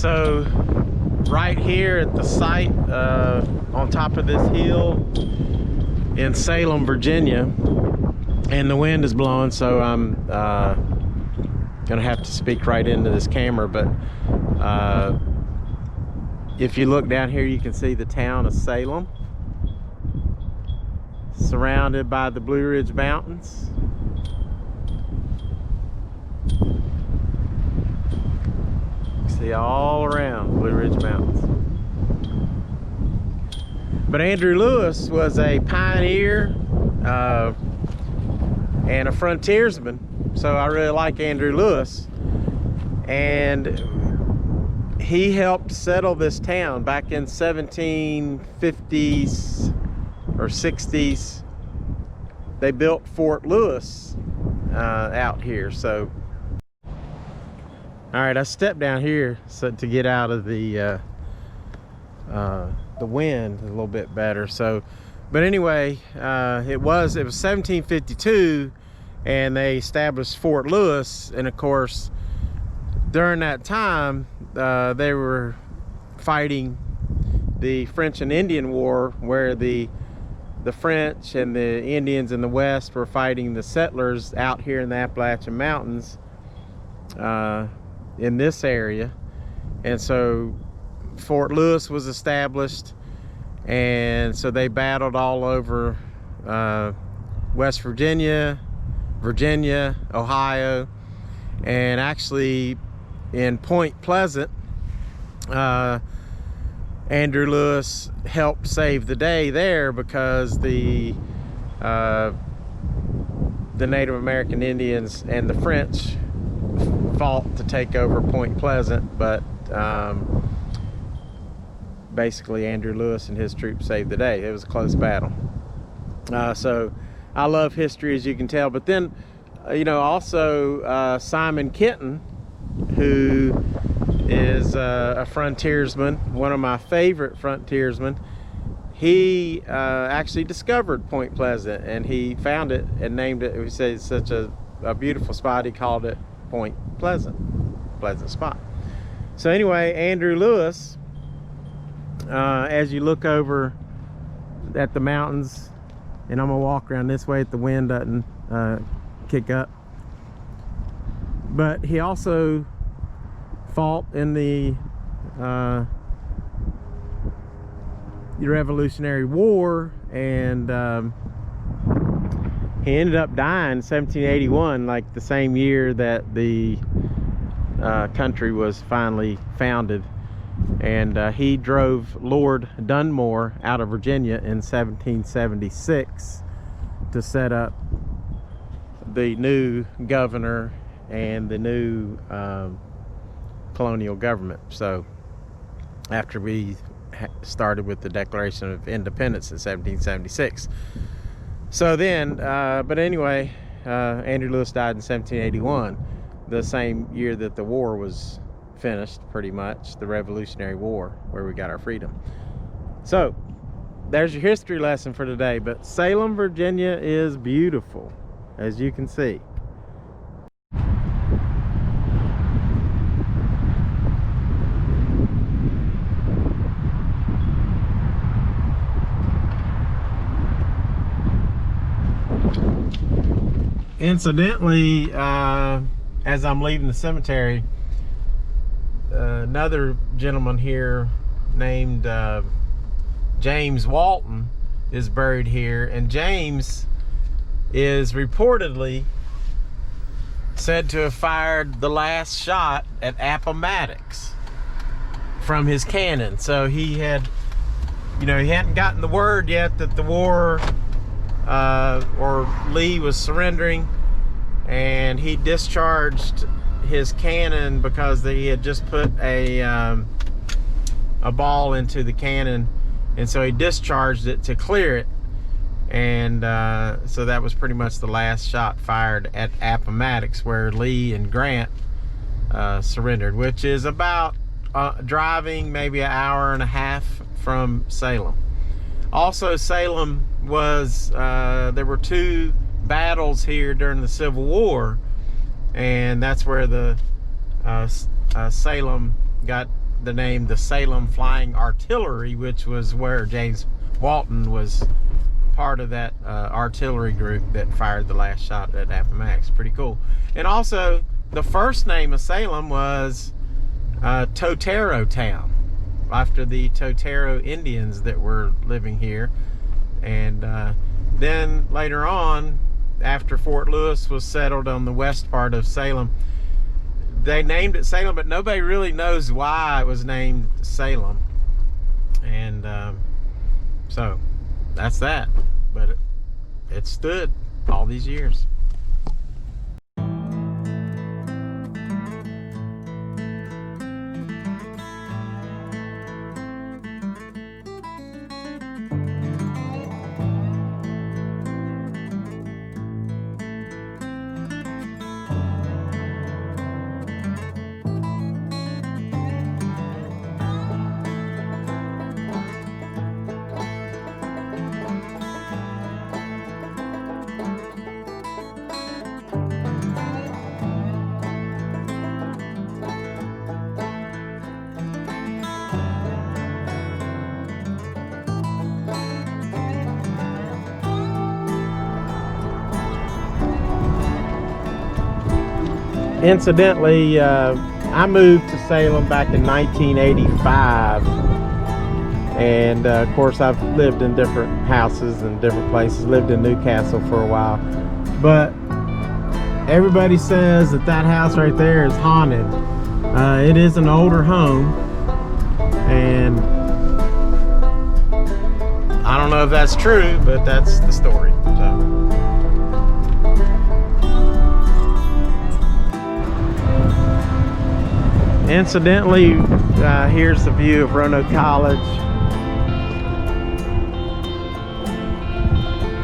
So right here at the site on top of this hill in Salem, Virginia, and the wind is blowing, so I'm gonna have to speak right into this camera, but if you look down here, you can see the town of Salem, surrounded by the Blue Ridge Mountains. See all around Blue Ridge Mountains. But Andrew Lewis was a pioneer and a frontiersman, so I really like Andrew Lewis, and he helped settle this town back in 1750s or 60s. They built Fort Lewis out here. So all right, I stepped down here so to get out of the wind a little bit better. So, but anyway, it was 1752, and they established Fort Lewis. And of course, during that time, they were fighting the French and Indian War, where the French and the Indians in the West were fighting the settlers out here in the Appalachian Mountains. In this area, and so Fort Lewis was established, and so they battled all over West Virginia, Ohio, and actually in Point Pleasant, Andrew Lewis helped save the day there, because the Native American Indians and the French fought to take over Point Pleasant, but basically Andrew Lewis and his troops saved the day. It was a close battle. So I love history, as you can tell. But then, you know, also Simon Kenton, who is a frontiersman, one of my favorite frontiersmen. He actually discovered Point Pleasant, and he found it and named it. He said it's such a beautiful spot, he called it Point Pleasant spot. So anyway, Andrew Lewis, as you look over at the mountains, and I'm gonna walk around this way if the wind doesn't kick up, but he also fought in the Revolutionary War, and he ended up dying in 1781, like the same year that the country was finally founded. And he drove Lord Dunmore out of Virginia in 1776 to set up the new governor and the new colonial government. So after we started with the Declaration of Independence in 1776. So then, but anyway, Andrew Lewis died in 1781, the same year that the war was finished, pretty much, the Revolutionary War, where we got our freedom. So there's your history lesson for today. But Salem, Virginia is beautiful, as you can see. Incidentally, as I'm leaving the cemetery, another gentleman here named James Walton is buried here, and James is reportedly said to have fired the last shot at Appomattox from his cannon. So he had, you know, he hadn't gotten the word yet that the war or Lee was surrendering, and he discharged his cannon because he had just put a ball into the cannon, and so he discharged it to clear it, and so that was pretty much the last shot fired at Appomattox, where Lee and Grant surrendered, which is about driving maybe an hour and a half from Salem. Also, Salem was, there were two battles here during the Civil War, and that's where the Salem got the name the Salem Flying Artillery, which was where James Walton was part of that artillery group that fired the last shot at Appomattox. Pretty cool. And also, the first name of Salem was Totero Town, after the Totero Indians that were living here. And then later on, after Fort Lewis was settled on the west part of Salem, they named it Salem, but nobody really knows why it was named Salem. And so that's that. But it stood all these years. Incidentally, I moved to Salem back in 1985, and of course I've lived in different houses and different places. Lived in Newcastle for a while, but everybody says that that house right there is haunted. It is an older home, and I don't know if that's true, but that's the story. So. Incidentally, here's the view of Roanoke College.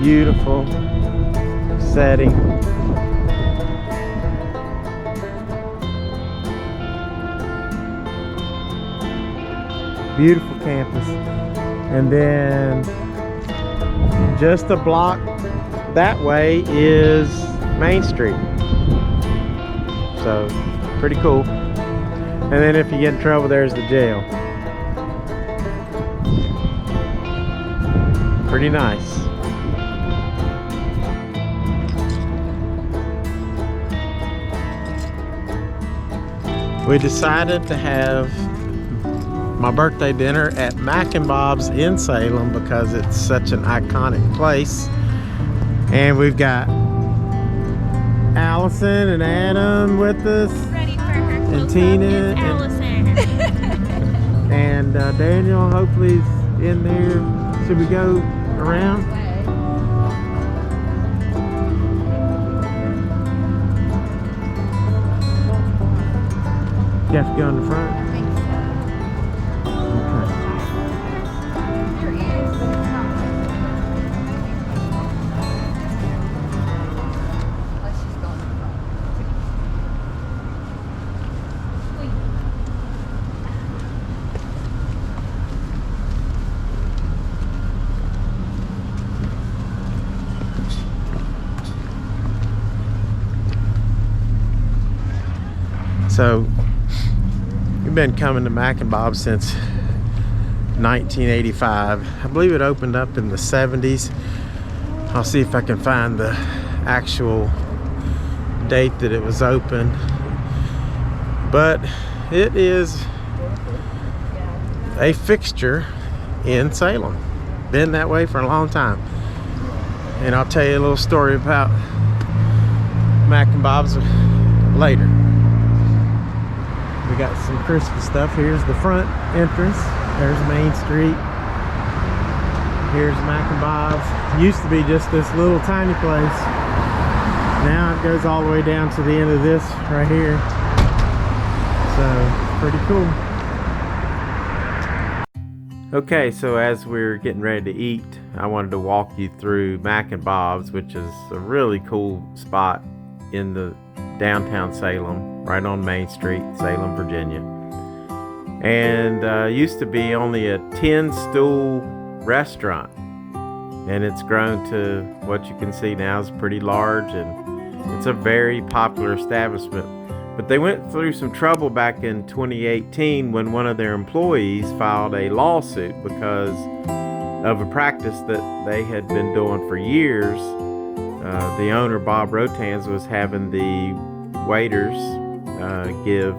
Beautiful setting. Beautiful campus. And then just a block that way is Main Street. So, pretty cool. And then if you get in trouble, there's the jail. Pretty nice. We decided to have my birthday dinner at Mac and Bob's in Salem because it's such an iconic place. And we've got Allison and Adam with us. And Tina and Daniel hopefully is in there. Should we go around? You have to go in the front? I think so. Your ears are not. Unless she's going in the front. So we've been coming to Mac and Bob's since 1985. I believe it opened up in the 70s. I'll see if I can find the actual date that it was open. But it is a fixture in Salem. Been that way for a long time. And I'll tell you a little story about Mac and Bob's later. We got some Christmas stuff. Here's the front entrance. There's Main Street. Here's Mac and Bob's. Used to be just this little tiny place. Now it goes all the way down to the end of this right here. So, pretty cool. Okay, so as we're getting ready to eat, I wanted to walk you through Mac and Bob's, which is a really cool spot in the downtown Salem, right on Main Street, Salem, Virginia. And used to be only a 10-stool restaurant, and it's grown to what you can see now is pretty large, and it's a very popular establishment. But they went through some trouble back in 2018 when one of their employees filed a lawsuit because of a practice that they had been doing for years. The owner, Bob Rotans, was having the waiters give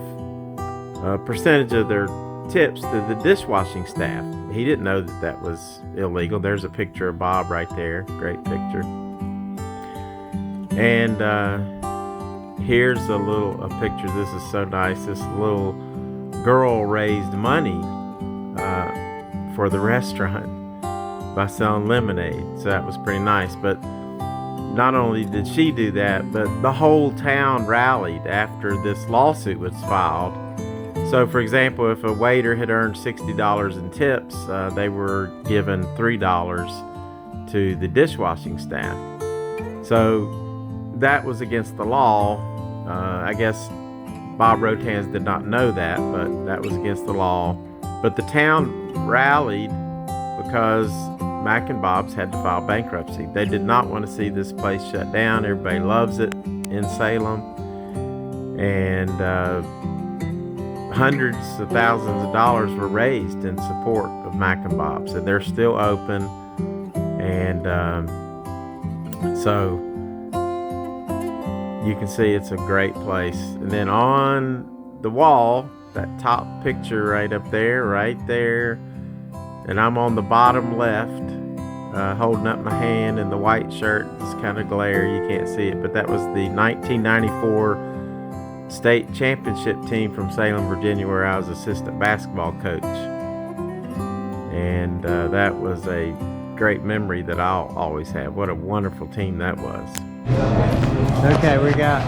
a percentage of their tips to the dishwashing staff. He didn't know that that was illegal. There's a picture of Bob right there. Great picture. And here's a picture. This is so nice. This little girl raised money for the restaurant by selling lemonade. So that was pretty nice. But not only did she do that, but the whole town rallied after this lawsuit was filed. So for example, if a waiter had earned $60 in tips, they were given $3 to the dishwashing staff. So that was against the law. I guess Bob Rotans did not know that, but that was against the law. But the town rallied because Mac and Bob's had to file bankruptcy. They did not want to see this place shut down. Everybody loves it in Salem. And hundreds of thousands of dollars were raised in support of Mac and Bob's. And they're still open. And so you can see it's a great place. And then on the wall, that top picture right up there, and I'm on the bottom left, holding up my hand in the white shirt. It's kind of glare, you can't see it, but that was the 1994 state championship team from Salem, Virginia, where I was assistant basketball coach. And that was a great memory that I'll always have. What a wonderful team that was. Okay, we got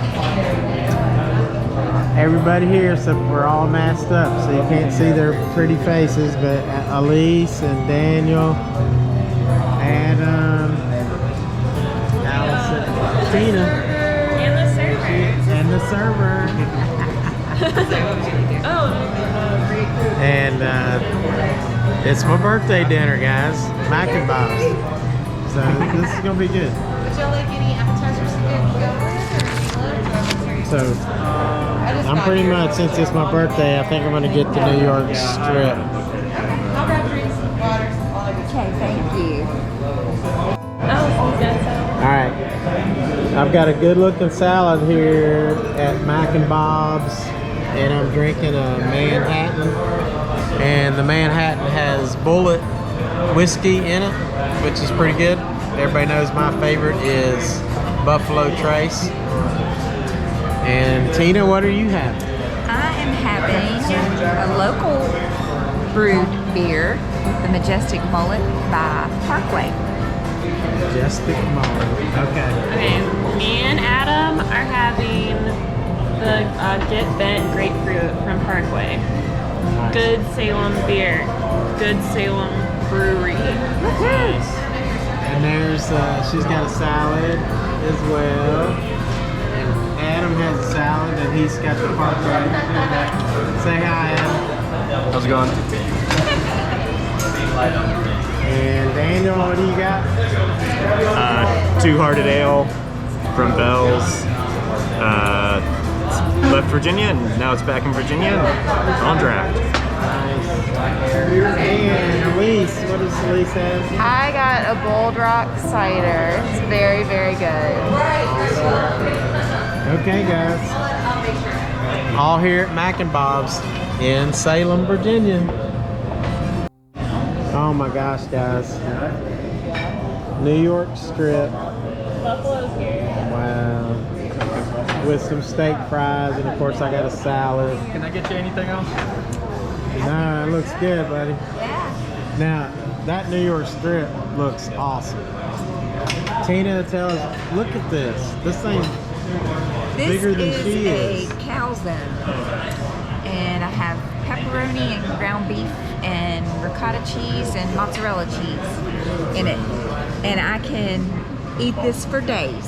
everybody here, so we're all masked up, so you can't see their pretty faces, but Elise and Daniel, Adam, Allison, Tina, and the server. And it's my birthday dinner, guys. Mac and Bob's. So this is gonna be good. Would y'all like any appetizers to go with? So I'm pretty much, since it's my birthday, I think I'm gonna get the New York strip. I'll grab drinks, water, all that good stuff. Okay, thank you. Alright, I've got a good looking salad here at Mac and Bob's, and I'm drinking a Manhattan, and the Manhattan has Bullet whiskey in it, which is pretty good. Everybody knows my favorite is Buffalo Trace. And Tina, what are you having? I am having a local brewed beer, the Majestic Mullet by Parkway. Majestic Mullet. Okay. Okay, me and Adam are having the Get Bent Grapefruit from Parkway. Nice. Good Salem beer. Good Salem brewery. Nice. And there's, she's got a salad as well. And Adam has a salad, and he's got the Parkway. Say hi, Adam. How's it going? And Daniel, what do you got? Two-Hearted Ale from Bell's. Left Virginia and now it's back in Virginia and on draft. Nice. And Elise, what does Elise have? I got a Bold Rock cider. It's very, very good. Okay, guys. All here at Mac and Bob's in Salem, Virginia. Oh my gosh, guys. New York strip. Buffalo's here. Wow. With some steak fries, and of course I got a salad. Can I get you anything else? No, it looks good, buddy. Now, that New York strip looks awesome. Tina, tell us, look at this. This thing's bigger than she is. This is a calzone. And I have pepperoni and ground beef and ricotta cheese and mozzarella cheese in it. And I can eat this for days.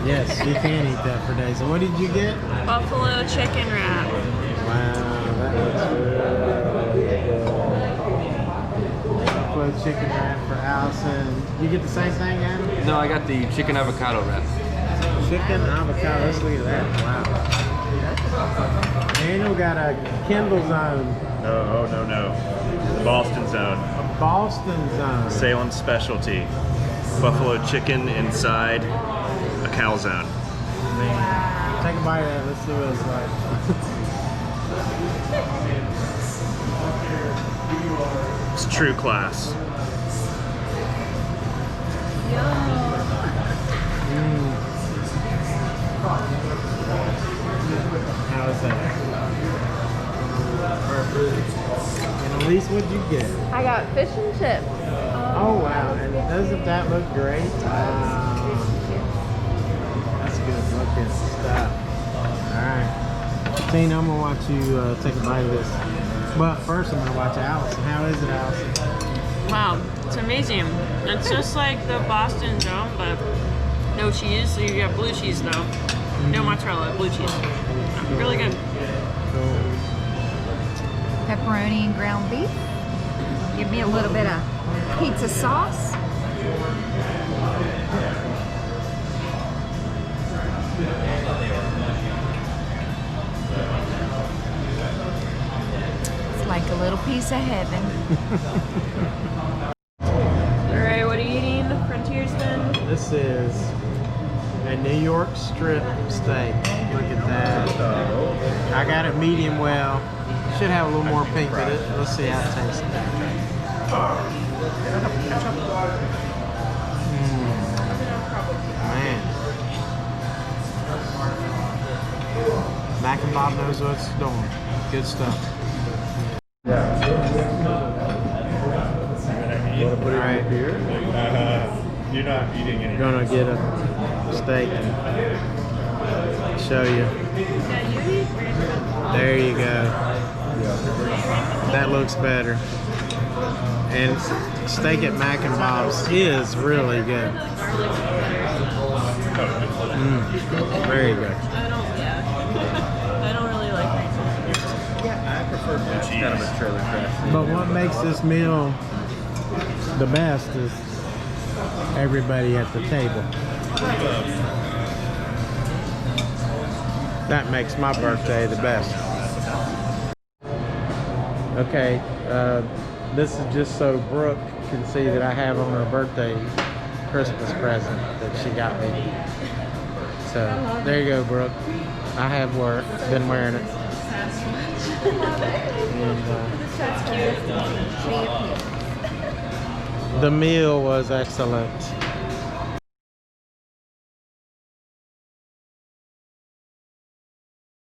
Yes, you can eat that for days. And what did you get? Buffalo chicken wrap. Wow, that looks good. Buffalo chicken wrap for Allison. You get the same thing, Adam? No, I got the chicken avocado wrap. Chicken avocado. Let's look at that. Wow. Daniel got a Kindle Zone. No, no. Boston Zone. A Boston Zone. Salem specialty. Buffalo chicken inside a calzone. Man. Take a bite of that. Let's see what it's like. It's true class. How is that? And Elise, what'd you get? I got fish and chips. Oh wow, and doesn't that look great? That's good looking stuff. Alright. Tina, I'm gonna watch you take a bite of this. But first I'm gonna watch Allison. How is it, Allison? Wow, it's amazing. It's just like the Boston Zone, but no cheese. So you get blue cheese though. No mozzarella, blue cheese. Really good. Cool. Pepperoni and ground beef. Give me a little bit of pizza sauce. It's like a little piece of heaven. Alright, what are you eating, Frontiersman? This is a New York strip steak. Look at that. I got it medium well. Should have a little more pink in it. Let's see how it tastes. Man. Mac and Bob knows what it's doing. Good stuff. Alright. You're not eating any. Gonna get a steak and show you. There you go. That looks better. And steak at Mac and Bob's is really good. Very good. I don't really like I prefer blue cheese. Kind of a trailer crash. But what makes this meal the best is everybody at the table. That makes my birthday the best. Okay, this is just so Brooke can see that I have on her birthday Christmas present that she got me. So there you go, Brooke. I have been wearing it. And, the meal was excellent.